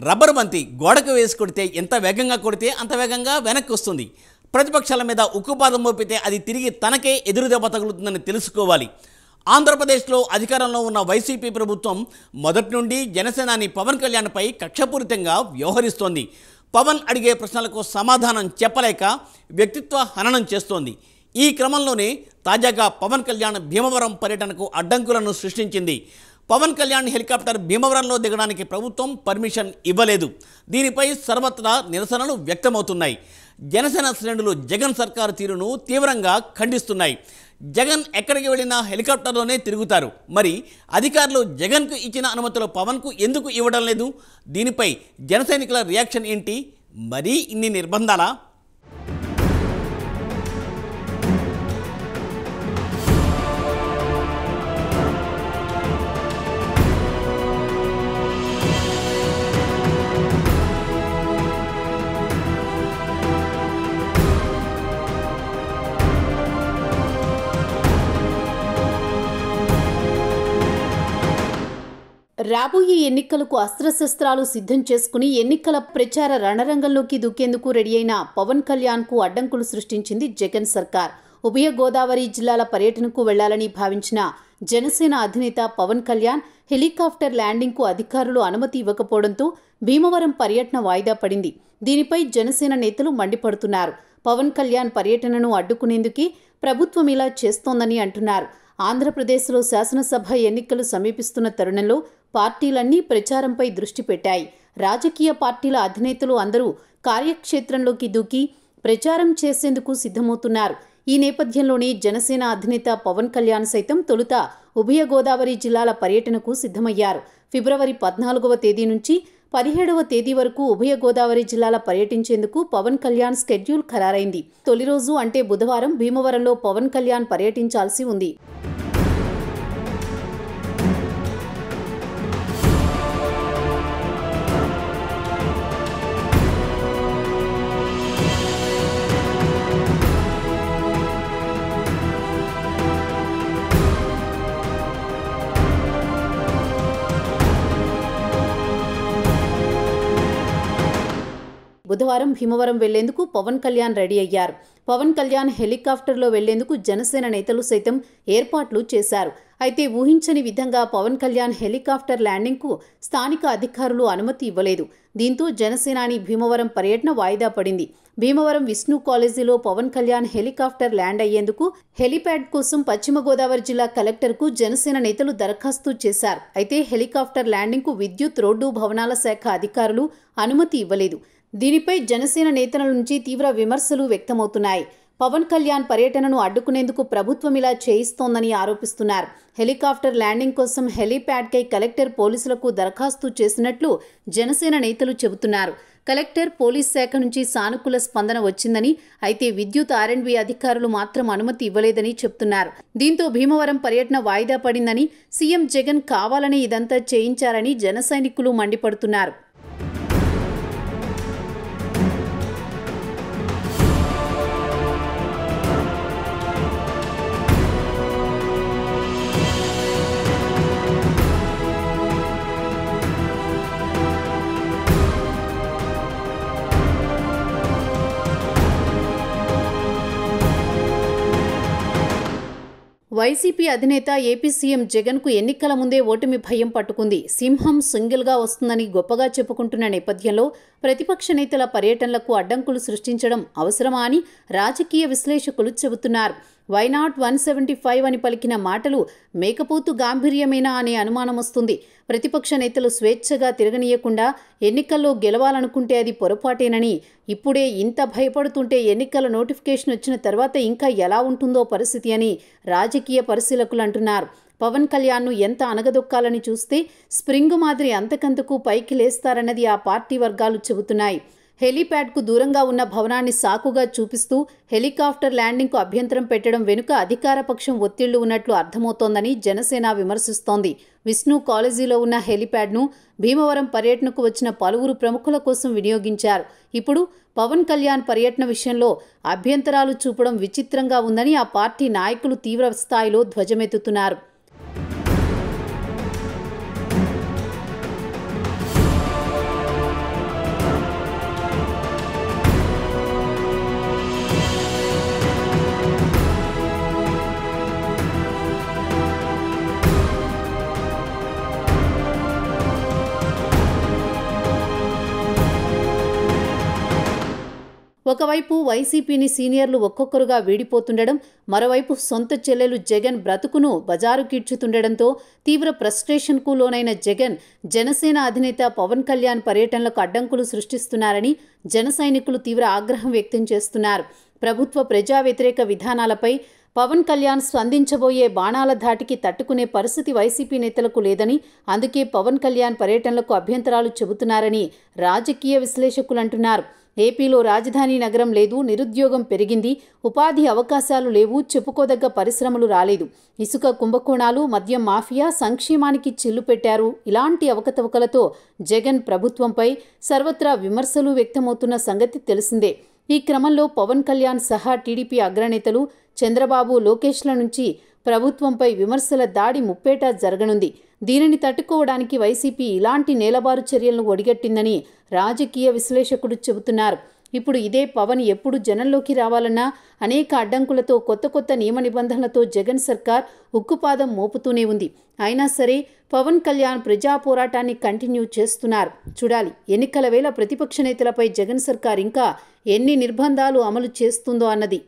Rubber బంతి గోడకు వేసి కొడితే ఎంత వేగంగా కొడితే అంత వేగంగా వెనక్కి వస్తుంది. ప్రతిపక్షాల మీద ఉక్కుపాదం మోపితే అది తిరిగి తనకే ఎదురు దెబ్బ తగులుతుందని తెలుసుకోవాలి. ఆంధ్రప్రదేశ్లో అధికారంలో ఉన్న వైసీపీ ప్రభుత్వం మొదటి నుండి జనసేనాని పవన్ కళ్యాణ్పై కక్షపూరితంగా వ్యవహరిస్తోంది. పవన్ అడిగే ప్రశ్నలకు సమాధానం చెప్పలేక వ్యక్తిత్వ హననం చేస్తోంది. ఈ క్రమంలోనే తాజాగా పవన్ కళ్యాణ్ భీమవరం పర్యటనకు అడ్డంకులను సృష్టించింది. పవన్ కళ్యాణ్ హెలికాప్టర్ భీమవరంలో దిగడానికి ప్రభుత్వం పర్మిషన్ ఇవ్వలేదు. దీనిపై సర్వత్రా నిరసనలు వ్యక్తమవుతున్నాయి. జనసేన శ్రేణులు జగన్ సర్కారు తీరును తీవ్రంగా ఖండిస్తున్నాయి. జగన్ ఎక్కడికి వెళ్ళినా హెలికాప్టర్లోనే తిరుగుతారు. మరి అధికారులు జగన్కు ఇచ్చిన అనుమతులు పవన్కు ఎందుకు ఇవ్వడం లేదు? దీనిపై జన సైనికుల రియాక్షన్ ఏంటి? మరీ ఇన్ని నిర్బంధాలా? రాబోయే ఎన్నికలకు అస్త్రశస్త్రాలు సిద్ధం చేసుకుని ఎన్నికల ప్రచార రణరంగంలోకి దూకేందుకు రెడీ అయిన పవన్ కళ్యాణ్కు అడ్డంకులు సృష్టించింది జగన్ సర్కార్. ఉభయ గోదావరి జిల్లాల పర్యటనకు వెళ్లాలని భావించిన జనసేన అధినేత పవన్ కళ్యాణ్ హెలికాప్టర్ ల్యాండింగ్కు అధికారులు అనుమతి ఇవ్వకపోవడంతో భీమవరం పర్యటన వాయిదా పడింది. దీనిపై జనసేన నేతలు మండిపడుతున్నారు. పవన్ కళ్యాణ్ పర్యటనను అడ్డుకునేందుకే ప్రభుత్వం ఇలా చేస్తోందని అంటున్నారు. ఆంధ్రప్రదేశ్లో శాసనసభ ఎన్నికలు సమీపిస్తున్న తరుణంలో పార్టీలన్నీ ప్రచారంపై దృష్టి పెట్టాయి. రాజకీయ పార్టీల అధినేతలు అందరూ కార్యక్షేత్రంలోకి దూకి ప్రచారం చేసేందుకు సిద్ధమవుతున్నారు. ఈ నేపథ్యంలోనే జనసేన అధినేత పవన్ కళ్యాణ్ సైతం తొలుత ఉభయ గోదావరి జిల్లాల పర్యటనకు సిద్ధమయ్యారు. ఫిబ్రవరి 14వ తేదీ నుంచి 17వ తేదీ వరకు ఉభయ గోదావరి జిల్లాల పర్యటించేందుకు పవన్ కళ్యాణ్ స్కెడ్యూల్ ఖరారైంది. తొలి రోజు అంటే బుధవారం భీమవరంలో పవన్ కళ్యాణ్ పర్యటించాల్సి ఉంది. బుధవారం భీమవరం వెళ్లేందుకు పవన్ కళ్యాణ్ రెడీ అయ్యారు. పవన్ కళ్యాణ్ హెలికాప్టర్లో వెళ్లేందుకు జనసేన నేతలు సైతం ఏర్పాట్లు చేశారు. అయితే ఊహించని విధంగా పవన్ కళ్యాణ్ హెలికాప్టర్ ల్యాండింగ్కు స్థానిక అధికారులు అనుమతి ఇవ్వలేదు. దీంతో జనసేనాని భీమవరం పర్యటన వాయిదా పడింది. భీమవరం విష్ణు కాలేజీలో పవన్ కళ్యాణ్ హెలికాప్టర్ ల్యాండ్ అయ్యేందుకు హెలిప్యాడ్ కోసం పశ్చిమ గోదావరి జిల్లా కలెక్టర్కు జనసేన నేతలు దరఖాస్తు చేశారు. అయితే హెలికాప్టర్ ల్యాండింగ్కు విద్యుత్, రోడ్డు, భవనాల శాఖ అధికారులు అనుమతి ఇవ్వలేదు. దీనిపై జనసేన నేతల నుంచి తీవ్ర విమర్శలు వ్యక్తమవుతున్నాయి. పవన్ కళ్యాణ్ పర్యటనను అడ్డుకునేందుకు ప్రభుత్వం ఇలా చేయిస్తోందని ఆరోపిస్తున్నారు. హెలికాప్టర్ ల్యాండింగ్ కోసం హెలిప్యాడ్కై కలెక్టర్ పోలీసులకు దరఖాస్తు చేసినట్లు జనసేన నేతలు చెబుతున్నారు. కలెక్టర్, పోలీస్ శాఖ నుంచి సానుకూల స్పందన వచ్చిందని, అయితే విద్యుత్, R&B అధికారులు మాత్రం అనుమతి ఇవ్వలేదని చెప్తున్నారు. దీంతో భీమవరం పర్యటన వాయిదా పడిందని, సీఎం జగన్ కావాలని ఇదంతా చేయించారని జన సైనికులు మండిపడుతున్నారు. వైసీపీ అధినేత ఏపీ సీఎం జగన్కు ఎన్నికల ముందే ఓటమి భయం పట్టుకుంది. సింహం సింగిల్గా వస్తుందని గొప్పగా చెప్పుకుంటున్న నేపథ్యంలో ప్రతిపక్ష నేతల పర్యటనలకు అడ్డంకులు సృష్టించడం అవసరమా అని రాజకీయ విశ్లేషకులు చెబుతున్నారు. వైనాట్ 175 అని పలికిన మాటలు మేకపోతు గాంభీర్యమేనా అనే అనుమానం వస్తుంది. ప్రతిపక్ష నేతలు స్వేచ్ఛగా తిరగనీయకుండా ఎన్నికల్లో గెలవాలనుకుంటే అది పొరపాటేనని, ఇప్పుడే ఇంత భయపడుతుంటే ఎన్నికల నోటిఫికేషన్ వచ్చిన తర్వాత ఇంకా ఎలా ఉంటుందో పరిస్థితి అని రాజకీయ పరిశీలకులు అంటున్నారు. పవన్ కళ్యాణ్ను ఎంత అనగదొక్కాలని చూస్తే స్ప్రింగ్ మాదిరి అంతకంతకు పైకి లేస్తారన్నది ఆ పార్టీ వర్గాలు చెబుతున్నాయి. హెలీప్యాడ్కు దూరంగా ఉన్న భవనాన్ని సాకుగా చూపిస్తూ హెలికాప్టర్ ల్యాండింగ్కు అభ్యంతరం పెట్టడం వెనుక అధికార పక్షం ఒత్తిళ్లు ఉన్నట్లు అర్థమవుతోందని జనసేన విమర్శిస్తోంది. విష్ణు కాలేజీలో ఉన్న హెలిప్యాడ్ను భీమవరం పర్యటనకు వచ్చిన పలువురు ప్రముఖుల కోసం వినియోగించారు. ఇప్పుడు పవన్ కళ్యాణ్ పర్యటన విషయంలో అభ్యంతరాలు చూపడం విచిత్రంగా ఉందని ఆ పార్టీ నాయకులు తీవ్ర స్థాయిలో ధ్వజమెత్తుతున్నారు. ఒకవైపు వైసీపీని సీనియర్లు ఒక్కొక్కరుగా వీడిపోతుండడం, మరోవైపు సొంత చెల్లెలు జగన్ బ్రతుకును బజారు కీడ్చుతుండడంతో తీవ్ర ఫ్రస్ట్రేషన్కు లోనైన జగన్ జనసేన అధినేత పవన్ కళ్యాణ్ పర్యటనలకు అడ్డంకులు సృష్టిస్తున్నారని జన సైనికులు తీవ్ర ఆగ్రహం వ్యక్తం చేస్తున్నారు. ప్రభుత్వ ప్రజా వ్యతిరేక విధానాలపై పవన్ కళ్యాణ్ స్పందించబోయే బాణాల ధాటికి తట్టుకునే పరిస్థితి వైసీపీ నేతలకు లేదని, అందుకే పవన్ కళ్యాణ్ పర్యటనలకు అభ్యంతరాలు చెబుతున్నారని రాజకీయ విశ్లేషకులు అంటున్నారు. ఏపీలో రాజధాని నగరం లేదు, నిరుద్యోగం పెరిగింది, ఉపాధి అవకాశాలు లేవు, చెప్పుకోదగ్గ పరిశ్రమలు రాలేదు, ఇసుక కుంభకోణాలు, మద్యం మాఫియా సంక్షేమానికి చిల్లు పెట్టారు. ఇలాంటి అవకతవకలతో జగన్ ప్రభుత్వంపై సర్వత్రా విమర్శలు వ్యక్తమవుతున్న సంగతి తెలిసిందే. ఈ క్రమంలో పవన్ కళ్యాణ్ సహా టీడీపీ అగ్రనేతలు చంద్రబాబు, లోకేష్ల నుంచి ప్రభుత్వంపై విమర్శల దాడి ముప్పేటా జరగనుంది. దీనిని తట్టుకోవడానికి వైసీపీ ఇలాంటి నేలబారు చర్యలను ఒడిగట్టిందని రాజకీయ విశ్లేషకులు చెబుతున్నారు. ఇప్పుడు ఇదే పవన్ ఎప్పుడు జనంలోకి రావాలన్నా అనేక అడ్డంకులతో, కొత్త నియమ నిబంధనలతో జగన్ సర్కార్ ఉక్కుపాదం మోపుతూనే ఉంది. అయినా సరే పవన్ కళ్యాణ్ ప్రజా పోరాటాన్ని కంటిన్యూ చేస్తున్నారు. చూడాలి, ఎన్నికల వేళ ప్రతిపక్ష నేతలపై జగన్ సర్కార్ ఇంకా ఎన్ని నిర్బంధాలు అమలు చేస్తుందో అన్నది.